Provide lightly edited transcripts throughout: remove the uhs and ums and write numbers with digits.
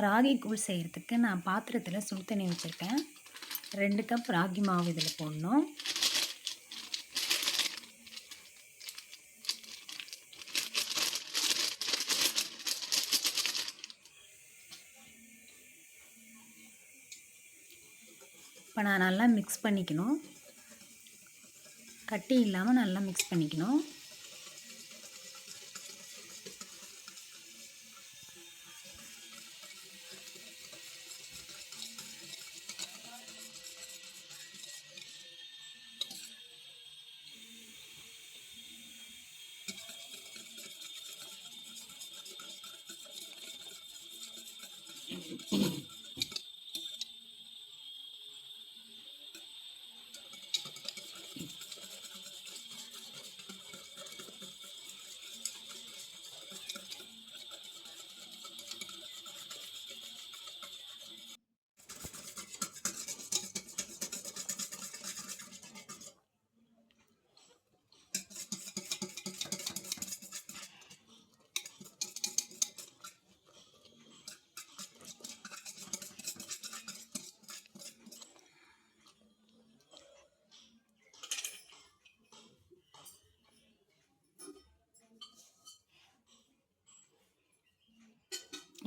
ராகி கூழ் செய்கிறதுக்கு நான் பாத்திரத்தில் சுடு தண்ணி வச்சுருக்கேன். 2 கப் ராகி மாவு இதில் போடணும். இப்போ நான் நல்லா மிக்ஸ் பண்ணிக்கணும். கட்டி இல்லாமல் நல்லா மிக்ஸ் பண்ணிக்கணும்.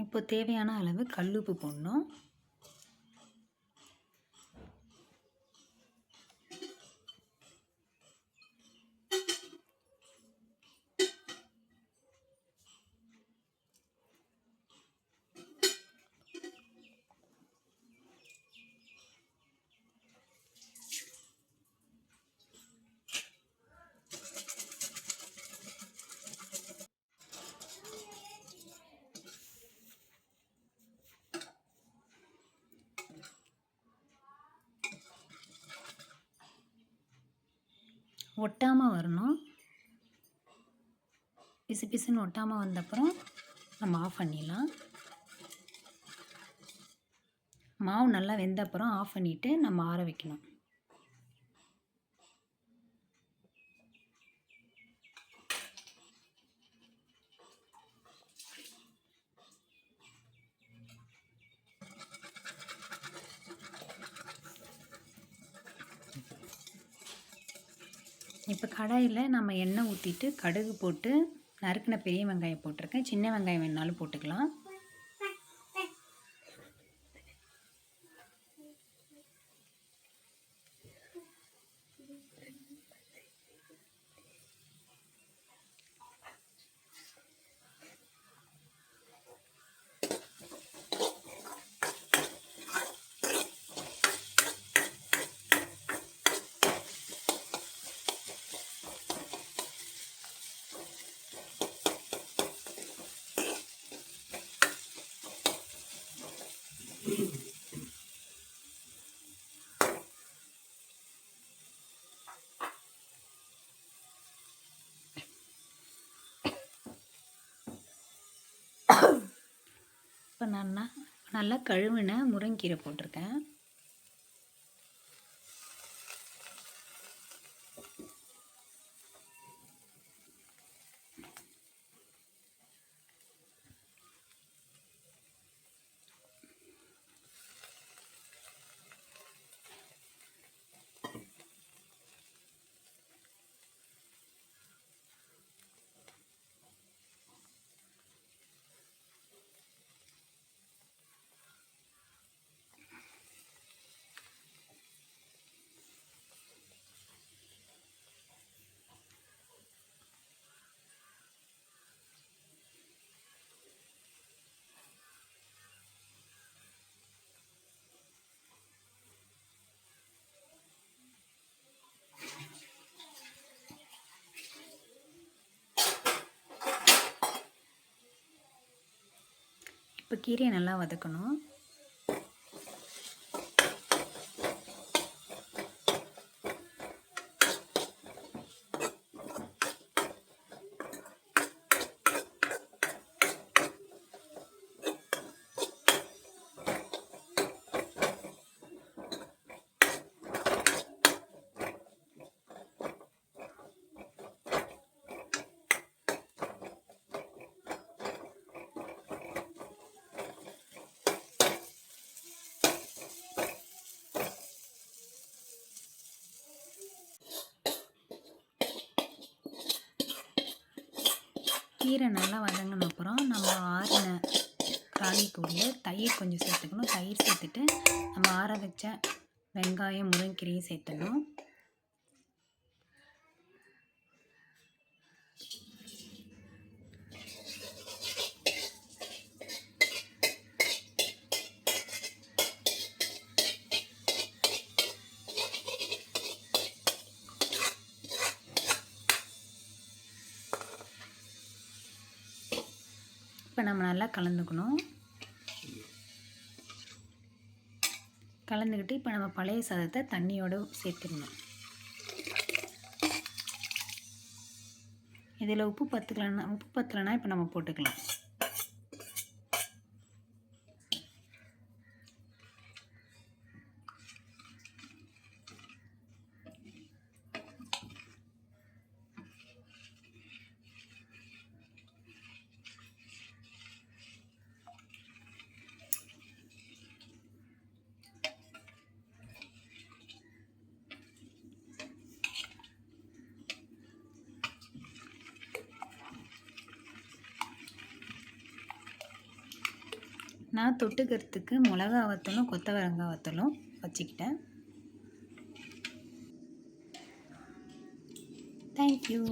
இப்போ தேவையான அளவு கல்லுப்பு போடணும். ஒட்டாமல் வரணும். பிசு பிசுன்னு ஒட்டாமல் வந்தப்புறம் நம்ம ஆஃப் பண்ணிடலாம். மாவு நல்லா வெந்த அப்புறம் ஆஃப் பண்ணிவிட்டு நம்ம ஆற வைக்கணும். இப்போ கடாயில் நம்ம எண்ணெய் ஊற்றிட்டு கடுகு போட்டு நறுக்கின பெரிய வெங்காயம் போட்டிருக்கேன். சின்ன வெங்காயம் வேணாலும் போட்டுக்கலாம். இப்போ நான் நல்லா கழுவின முருங்கீரை போட்டிருக்கேன். இப்போ கீரையை நல்லா வதக்கணும். கீரை நல்லா வதங்கின அப்புறம் நம்ம ஆறின ராகிக்கூழில் தயிர் கொஞ்சம் சேர்த்துக்கணும். தயிர் சேர்த்துட்டு நம்ம ஆற வச்ச வெங்காயம் முருங்கைக்கீரையும் சேர்த்துடணும். இப்போ நம்ம நல்லா கலந்துக்கணும். கலந்துக்கிட்டு இப்போ நம்ம பழைய சாதத்தை தண்ணியோடு சேர்த்துடணும். இதில் உப்பு பத்தலைன்னா இப்போ நம்ம போட்டுக்கலாம். நான் தொட்டுக்கிறதுக்கு மிளகா வத்தலும் கொத்தவரங்காய் வத்தலும் வச்சுக்கிட்டேன். தேங்க்யூ.